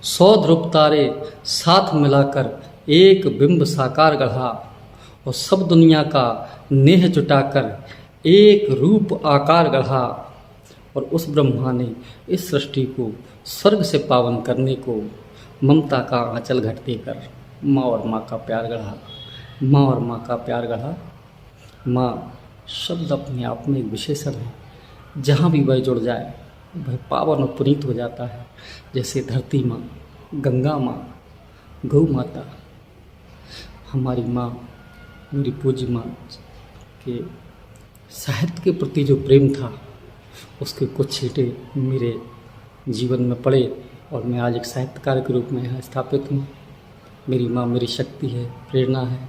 100 ध्रुव तारे साथ मिलाकर एक बिंब साकार गढ़ा, और सब दुनिया का नेह जुटाकर एक रूप आकार गढ़ा। और उस ब्रह्मा ने इस सृष्टि को स्वर्ग से पावन करने को ममता का आंचल घट देकर माँ और माँ का प्यार गढ़ा। माँ और माँ का प्यार गढ़ा। माँ शब्द अपने आप में एक विशेषण है, जहाँ भी वह जुड़ जाए वह पावन और पुनीत हो जाता है। जैसे धरती माँ, गंगा माँ, गौ माता। हमारी माँ, मेरी पूज्य माँ के साहित्य के प्रति जो प्रेम था, उसके कुछ छींटे मेरे जीवन में पड़े और मैं आज एक साहित्यकार के रूप में यहाँ स्थापित हूँ। मेरी माँ मेरी शक्ति है, प्रेरणा है,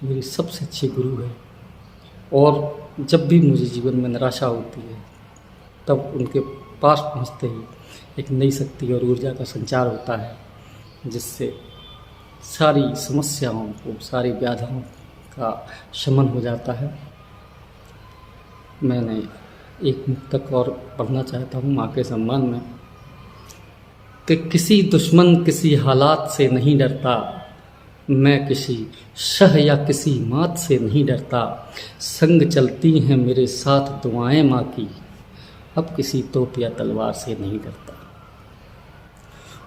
मेरी सबसे अच्छी गुरु है। और जब भी मुझे जीवन में निराशा होती है, तब उनके पास पहुँचते ही एक नई शक्ति और ऊर्जा का संचार होता है, जिससे सारी समस्याओं को, सारी व्याधियों का शमन हो जाता है। मैंने एक मुक्तक और पढ़ना चाहता हूँ माँ के सम्मान में कि किसी दुश्मन किसी हालात से नहीं डरता, मैं किसी शह या किसी मात से नहीं डरता। संग चलती हैं मेरे साथ दुआएं माँ की, अब किसी तोप या तलवार से नहीं डरता।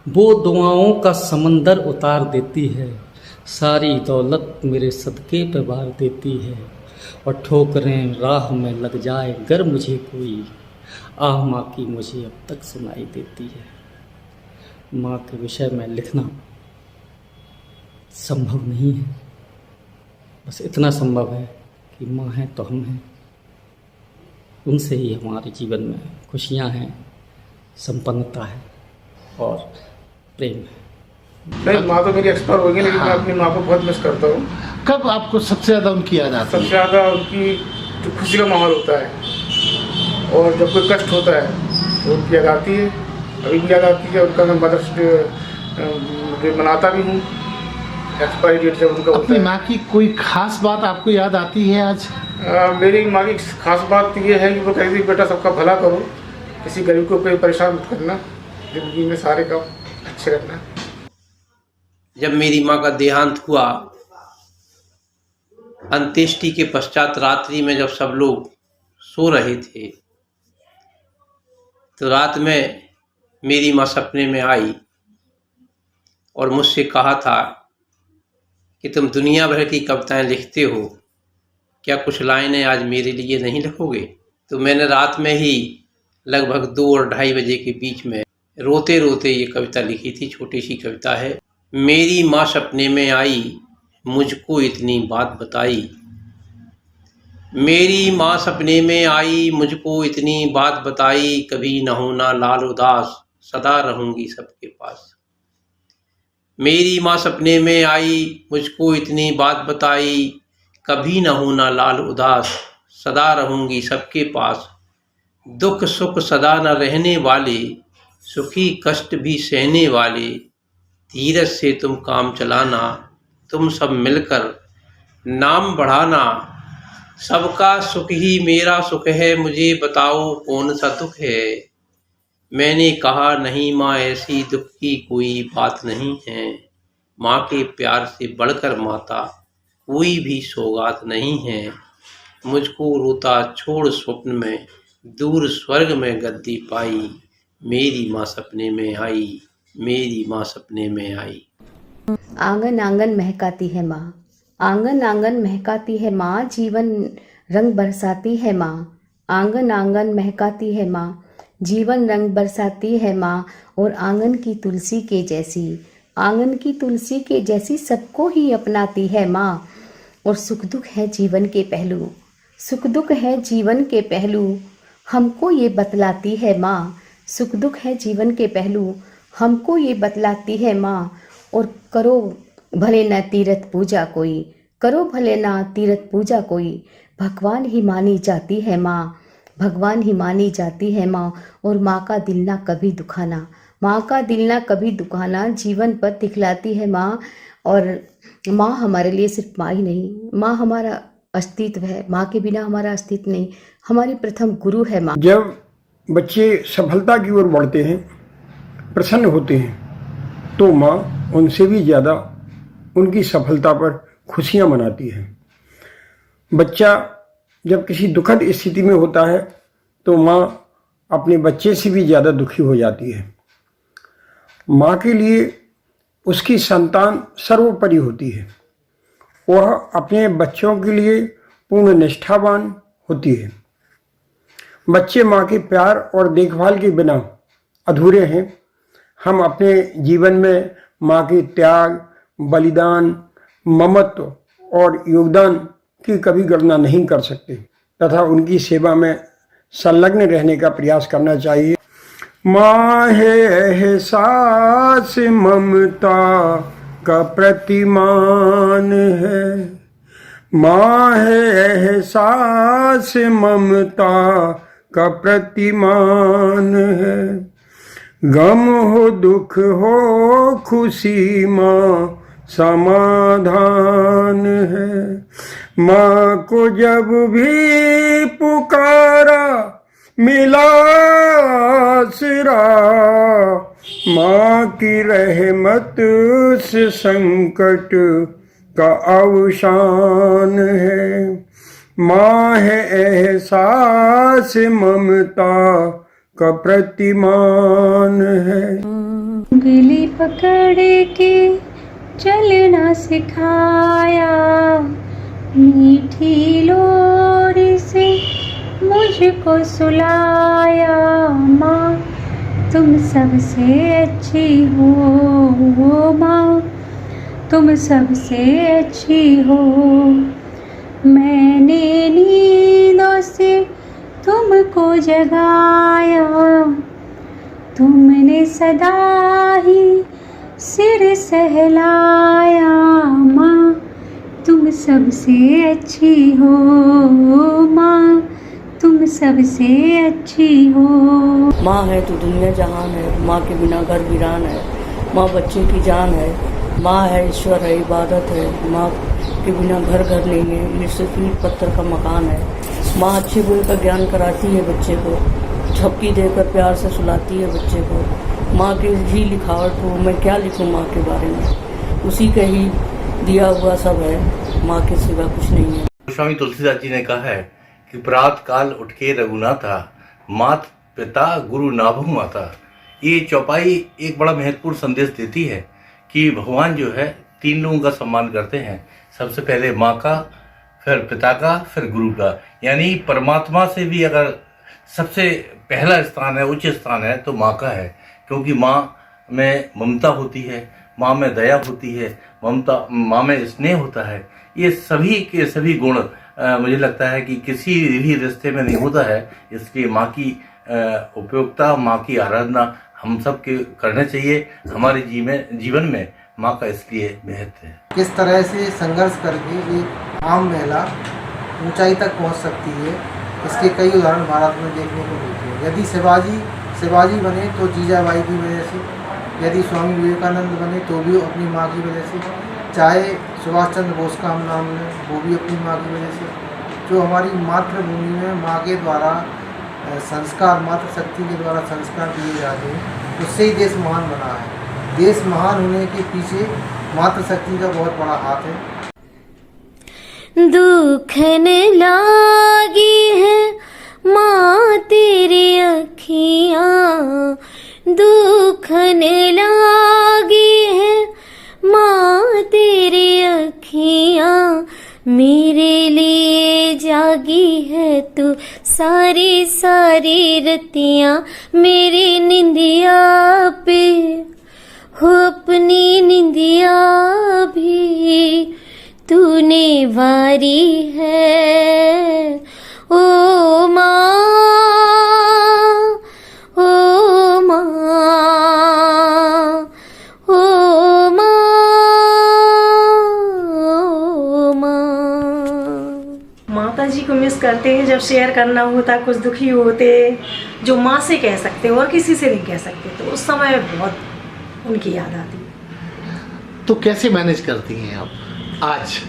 वो दुआओं का समंदर उतार देती है, सारी दौलत मेरे सदके पे वार देती है। और ठोकरें राह में लग जाए गर मुझे कोई, आह माँ की मुझे अब तक सुनाई देती है। माँ के विषय में लिखना संभव नहीं है, बस इतना संभव है कि माँ है तो हम हैं। उनसे ही हमारे जीवन में खुशियाँ हैं, संपन्नता है और प्रेम है। नहीं, माँ तो मेरी एक्सपायर हो गई, लेकिन मैं अपनी माँ को बहुत मिस करता हूँ। कब आपको सबसे ज़्यादा उनकी याद आती है? सबसे ज़्यादा उनकी जो खुशी का माहौल होता है, और जब कोई कष्ट होता है तो उनकी याद आती है। अभी भी याद आती है। उनका मैं मदर्स डे मनाता भी हूँ, एक्सपायरी डेट जब उनका होता अपनी है। माँ की कोई खास बात आपको याद आती है आज? मेरी माँ की खास बात ये है कि वो कहती थी, बेटा सबका भला करो, किसी गरीब को कोई परेशान मत करना, जिंदगी में सारे काम अच्छे रखना। जब मेरी माँ का देहांत हुआ, अंत्येष्टि के पश्चात रात्रि में जब सब लोग सो रहे थे, तो रात में मेरी माँ सपने में आई और मुझसे कहा था कि तुम दुनिया भर की कविताएं लिखते हो, क्या कुछ लाइनें आज मेरे लिए नहीं लिखोगे? तो मैंने रात में ही लगभग 2 और 2:30 बजे के बीच में रोते रोते ये कविता लिखी थी। छोटी सी कविता है। मेरी माँ सपने में आई, मुझको इतनी बात बताई। मेरी माँ सपने में आई, मुझको इतनी बात बताई। कभी न होना लाल उदास, सदा रहूंगी सबके पास। मेरी माँ सपने में आई, मुझको इतनी बात बताई। कभी न होना लाल उदास, सदा रहूंगी सबके पास। दुख सुख सदा न रहने वाले, सुखी कष्ट भी सहने वाले। धीरज से तुम काम चलाना, तुम सब मिलकर नाम बढ़ाना। सबका सुख ही मेरा सुख है, मुझे बताओ कौन सा दुख है। मैंने कहा नहीं माँ, ऐसी दुख की कोई बात नहीं है। माँ के प्यार से बढ़कर माता कोई भी सौगात नहीं है। मुझको रोता छोड़ स्वप्न में, दूर स्वर्ग में गद्दी पाई। मेरी माँ सपने में आई, मेरी माँ सपने में आई। आंगन आंगन महकाती है माँ, आंगन आंगन महकाती है माँ, जीवन रंग बरसाती है माँ। आंगन आंगन महकाती है माँ, जीवन रंग बरसाती है माँ। और आंगन की तुलसी के जैसी, आंगन की तुलसी के जैसी सबको ही अपनाती है माँ। और सुख दुख है जीवन के पहलू, सुख दुख है जीवन के पहलू, हमको ये बतलाती है माँ। सुख दुख है जीवन के पहलू, हमको ये बतलाती है माँ। और करो भले ना तीर्थ पूजा कोई, करो भले ना तीर्थ पूजा कोई, भगवान ही मानी जाती है माँ, भगवान ही मानी जाती है माँ। और माँ का दिल ना कभी दुखाना, माँ का दिल ना कभी दुखाना, जीवन पर दिखलाती है माँ। और माँ हमारे लिए सिर्फ माँ ही नहीं, माँ हमारा अस्तित्व है। माँ के बिना हमारा अस्तित्व नहीं, हमारी प्रथम गुरु है माँ। जब बच्चे सफलता की ओर बढ़ते हैं, प्रसन्न होते हैं, तो माँ उनसे भी ज़्यादा उनकी सफलता पर खुशियाँ मनाती है। बच्चा जब किसी दुखद स्थिति में होता है तो माँ अपने बच्चे से भी ज़्यादा दुखी हो जाती है। माँ के लिए उसकी संतान सर्वोपरि होती है। वह अपने बच्चों के लिए पूर्ण निष्ठावान होती है। बच्चे माँ के प्यार और देखभाल के बिना अधूरे हैं। हम अपने जीवन में माँ के त्याग, बलिदान, ममत्व और योगदान की कभी गणना नहीं कर सकते तथा उनकी सेवा में संलग्न रहने का प्रयास करना चाहिए। माँ है एहसास ममता का प्रतिमान है, माँ है एहसास ममता का प्रतिमान है। गम हो दुख हो खुशी माँ समाधान है। माँ को जब भी पुकारा मिला आसरा, माँ की रहमत से संकट का अवसान है। माँ है एहसास ममता का प्रतिमान है। उंगली पकड़ के चलना सिखाया, मीठी लोरी से मुझको सुलाया। माँ तुम सबसे अच्छी हो, माँ तुम सबसे अच्छी हो। मैंने नींदों से तुमको जगाया, तुमने सदा ही सिर सहलाया। माँ तुम सबसे अच्छी हो, माँ तुम सबसे अच्छी हो। माँ है तो दुनिया जहान है, माँ के बिना घर वीरान है। माँ बच्चे की जान है, माँ है ईश्वर है, इबादत है। माँ के बिना घर नहीं है, ये सिर्फ ईंट पत्थर का मकान है। माँ अच्छे बुरे का ज्ञान कराती है बच्चे को, झपकी देकर प्यार से सुलाती है बच्चे को। माँ की ही लिखावट हो, मैं क्या लिखूँ माँ के बारे में, उसी का ही दिया हुआ सब है, माँ के सिवा कुछ नहीं है। स्वामी तुलसीदास जी ने कहा है कि प्रात काल उठ के रघुनाथा, मात पिता गुरु नाभु माता। ये चौपाई एक बड़ा महत्वपूर्ण संदेश देती है कि भगवान जो है 3 लोगों का सम्मान करते हैं। सबसे पहले माँ का, फिर पिता का, फिर गुरु का। यानी परमात्मा से भी अगर सबसे पहला स्थान है, उच्च स्थान है तो माँ का है, क्योंकि माँ में ममता होती है, माँ में दया होती है, माँ में स्नेह होता है। ये सभी के सभी गुण मुझे लगता है कि किसी भी रिश्ते में नहीं होता है। इसलिए माँ की उपयोगिता, माँ की आराधना हम सब के करना चाहिए। हमारे जीवन में माँ का इसलिए महत्व है। किस तरह से संघर्ष करके एक आम महिला ऊंचाई तक पहुंच सकती है, इसके कई उदाहरण भारत में देखने को मिलते हैं। यदि शिवाजी बने तो जीजाबाई की वजह से, यदि स्वामी विवेकानंद बने तो भी अपनी माँ की वजह से, चाहे सुभाष चंद्र बोस का हम नाम लें वो भी अपनी माँ की वजह से। जो हमारी मातृभूमि में माँ के द्वारा संस्कार, मातृशक्ति के द्वारा संस्कार दिए जाते हैं, उससे ही देश महान बना है। देश महान होने के पीछे मातृशक्ति का बहुत बड़ा हाथ है। दुखन लागी है माँ तेरी अखियाँ, दुखन लागी है माँ तेरी अखियाँ। मेरे लिए जागी है तू सारी सारी रतियाँ। मेरी निंदिया पे हो अपनी निंदिया भी तूने वारी है। ओ माँ, ओ माँ, ओ माँ, ओ माँ। माता जी को मिस करते हैं। जब शेयर करना होता, कुछ दुखी होते, जो माँ से कह सकते हैं और किसी से नहीं कह सकते, तो उस समय बहुत उनकी याद आती है। तो कैसे मैनेज करती हैं आप आज?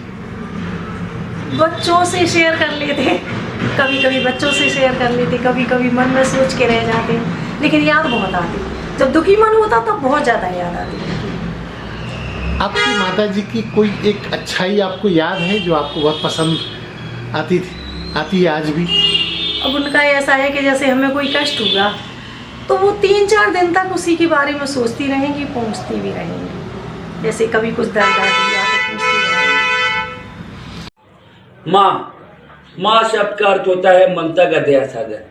बच्चों से शेयर कर लेते, कभी कभी बच्चों से शेयर कर लेते, कभी कभी मन में सोच के रह जाते, लेकिन याद बहुत आती। जब दुखी मन होता तब बहुत ज़्यादा याद आती है। आपकी माता जी की कोई एक अच्छाई आपको याद है जो आपको बहुत पसंद आती है आज भी? अब उनका ऐसा है कि जैसे हमें कोई कष्ट हुआ तो वो 3-4 दिन तक उसी के बारे में सोचती रहेंगी, पूछती भी रहेंगी। जैसे कभी कुछ दर्द आ गया तो पूछती रहेंगी। माँ शब्द का अर्थ होता है ममता का दया सागर।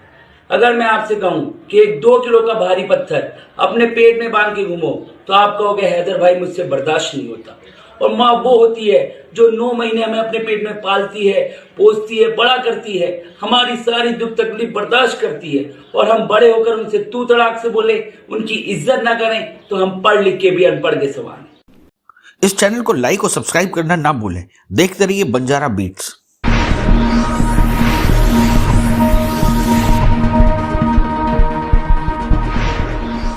अगर मैं आपसे कहूं कि एक 2 किलो का भारी पत्थर अपने पेट में बांध के घूमो तो आप कहोगे हैदर भाई मुझसे बर्दाश्त नहीं होता। और माँ वो होती है जो 9 महीने हमें अपने पेट में पालती है, पोसती है, बड़ा करती है, हमारी सारी दुख तकलीफ बर्दाश्त करती है। और हम बड़े होकर उनसे तू तड़ाक से बोले, उनकी इज्जत ना करें तो हम पढ़ लिख के भी अनपढ़ के समान हैं। इस चैनल को लाइक और सब्सक्राइब करना ना भूलें। देखते रहिए बंजारा बीट्स।